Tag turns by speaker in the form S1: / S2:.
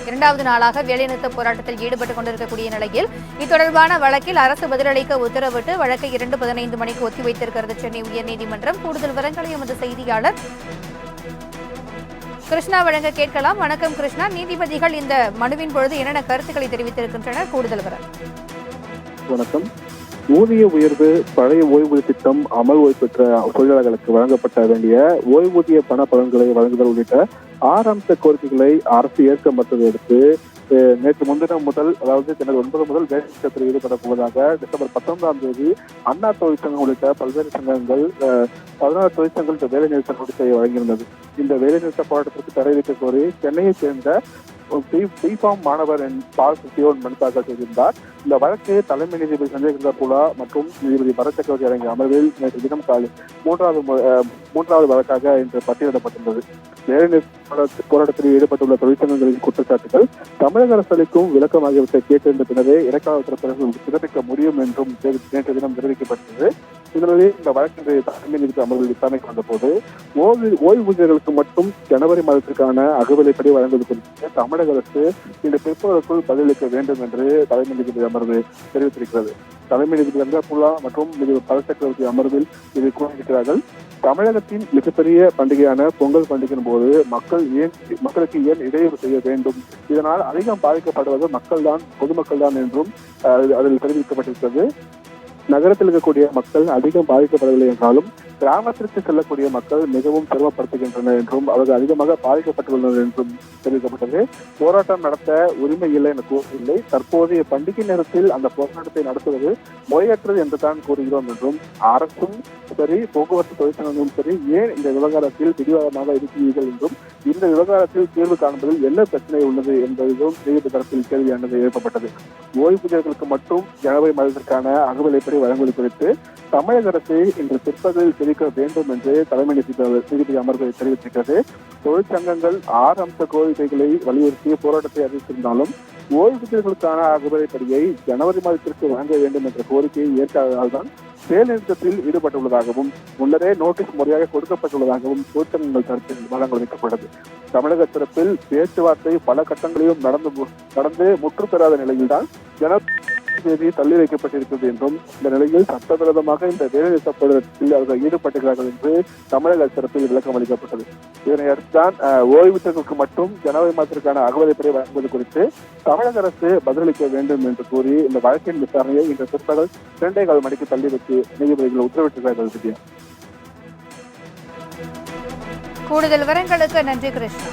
S1: இரண்டாவது நாளாக வேலைநிறுத்த போராட்டத்தில் ஈடுபட்டுக் கொண்டிருக்கக்கூடிய நிலையில் இத்தொடர்பான வழக்கில் அரசு பதிலளிக்க உத்தரவிட்டு வழக்கை 2:15 மணிக்கு ஒத்திவைத்திருக்கிறது சென்னை உயர்நீதிமன்றம். கூடுதல் விவரங்களை எமது செய்தியாளர் கிருஷ்ணா வழங்க கேட்கலாம். வணக்கம் கிருஷ்ணா. நீதிபதிகள் இந்த மனுவின் பொழுது என்னென்ன கருத்துக்களை தெரிவித்திருக்கின்றனர்? கூடுதல் விவரம்.
S2: வணக்கம். ஊதிய உயர்வு, பழைய ஓய்வூதிய திட்டம், அமல் ஓய்வு பெற்ற தொழிலாளர்களுக்கு வழங்கப்பட வேண்டிய ஓய்வூதிய பண பலன்களை வழங்குதல் உள்ளிட்ட 6 அம்ச கோரிக்கைகளை அரசு ஏற்க மறுத்ததை அடுத்து நேற்று முன்தினம் முதல், அதாவது ஜனவரி 9 முதல் வேலைநிறுத்தத்தில் ஈடுபடப் போவதாக டிசம்பர் 19ஆம் தேதி அண்ணா தொழிற்சங்கம் உள்ளிட்ட பல்வேறு சங்கங்கள் 16 தொழிற்சங்கங்கள் வேலைநிறுத்த நோட்டீஸை வழங்கியிருந்தது. இந்த வேலைநிறுத்த போராட்டத்திற்கு தடை விதிக்க கோரி சென்னையைச் சேர்ந்த பிஃபார்ம் மாணவர் பால் சித்தியோன் மனு தாக்கல் செய்திருந்தார். இந்த வழக்கு தலைமை நீதிபதி சஞ்சய் குந்தா மற்றும் நீதிபதி பரத் சக்கரவர்த்தி அடங்கிய அமர்வில் நேற்று தினம் காலை மூன்றாவது வழக்காக இன்று பட்டியலிடப்பட்டுள்ளது. வேலைநிறுத்த போராட்டத்தில் ஈடுபட்டுள்ள தொழிற்சங்கங்களின் குற்றச்சாட்டுகள் தமிழக அரசு அளிக்கும் விளக்கம் ஆகியவற்றை கேட்டிருந்த பின்னரே இடைக்கால உத்தரவு பிறப்பிக்க முடியும் என்றும் நேற்று தினம் தெரிவிக்கப்பட்டது. இதனிடையே இந்த வழக்கின் தலைமை நீதிபதி அமர்வில் விசாரணைக்கு வந்தபோது ஓய்வூதியர்களுக்கு மட்டும் ஜனவரி மாதத்திற்கான அகவிலைப்படி வழங்குவது குறித்து தமிழக அரசு இந்த பிற்பகலுக்குள் பதிலளிக்க வேண்டும் என்று தலைமை நீதிபதி அமர்வு தெரிவித்திருக்கிறது. தலைமை நீதிபதி ரங்கபுல்லா மற்றும் நீதிபதி பரத் சக்கரவர்த்தி அமர்வில் இதை கூறியிருக்கிறார்கள். தமிழகத்தின் மிகப்பெரிய பண்டிகையான பொங்கல் பண்டிகையின் போது மக்களுக்கு ஏன் இடையூறு செய்ய வேண்டும்? இதனால் அதிகம் பாதிக்கப்படுவது பொதுமக்கள் தான் என்றும் அதில் தெரிவிக்கப்பட்டிருக்கிறது. நகரத்தில் இருக்கக்கூடிய மக்கள் அதிகம் பாதிக்கப்படவில்லை என்றாலும் கிராமத்திற்கு செல்லக்கூடிய மக்கள் மிகவும் சிரமப்படுத்துகின்றனர் என்றும் அவர்கள் அதிகமாக பாதிக்கப்பட்டுள்ளனர் என்றும் தெரிவிக்கப்பட்டது. போராட்டம் நடத்த உரிமை இல்லை என கூறவில்லை. தற்போதைய பண்டிகை நேரத்தில் அந்த போராட்டத்தை நடத்துவது முறையற்றது என்று தான் கூறுகிறோம் என்றும் அரசும் சரி, போக்குவரத்து தொழிற்சங்கங்களும் சரி, ஏன் இந்த விவகாரத்தில் பிடிவாதமாக இருக்கிறீர்கள் என்றும் இந்த விவகாரத்தில் தீர்வு காண்பதில் என்ன பிரச்சனை உள்ளது என்பதும் நீதிபதி தரப்பில் கேள்வியானது எழுப்பப்பட்டது. ஓய்வூதியர்களுக்கு மட்டும் ஜனவரி மாதத்திற்கான அகவிலைப்படி வழங்குவது குறித்து தமிழக அரசு இன்று பிற்பகலில் தெரிவிக்க வேண்டும் என்று தலைமை நீதிபதி அமர்வு தெரிவித்திருக்கிறது. தொழிற்சங்கங்கள் 6 அம்ச கோரிக்கைகளை வலியுறுத்தி போராட்டத்தை அறிவித்திருந்தாலும் ஓய்வூதியர்களுக்கான அகவிலைப்படியை ஜனவரி மாதத்திற்கு வழங்க வேண்டும் என்ற கோரிக்கையை ஏற்காததால்தான் வேலைநிறுத்தத்தில் ஈடுபட்டுள்ளதாகவும் முன்னரே நோட்டீஸ் முறையாக கொடுக்கப்பட்டுள்ளதாகவும் தொழிற்சங்கங்கள் தரப்பில் வழங்கல் வைக்கப்பட்டது. தமிழக தரப்பில் பேச்சுவார்த்தை பல கட்டங்களையும் நடந்து முற்று பெறாத நிலையில்தான் தேதி தள்ளி வைக்கப்பட்டிருக்கிறது என்றும் இந்த நிலையில் சட்டவிரோதமாக இந்த வேலைநிறுத்த போராட்டத்தில் அவர்கள் ஈடுபட்டுகிறார்கள் என்று தமிழக தரப்பில் விளக்கம் அளிக்கப்பட்டது. இதனை அடுத்துதான் ஓய்வூதியர்களுக்கு மட்டும் ஜனவரி மாதத்திற்கான அகவிலைப்படி வழங்குவது குறித்து தமிழக அரசு பதிலளிக்க வேண்டும் என்று கூறி இந்த வழக்கின் விசாரணையை இன்று பிற்பகல் 2:15 மணிக்கு தள்ளி வைத்து நீதிபதிகள் உத்தரவிட்டிருக்கிறார்கள்.
S1: கூடுதல் விவரங்களுக்கு நன்றி கிருஷ்ணா.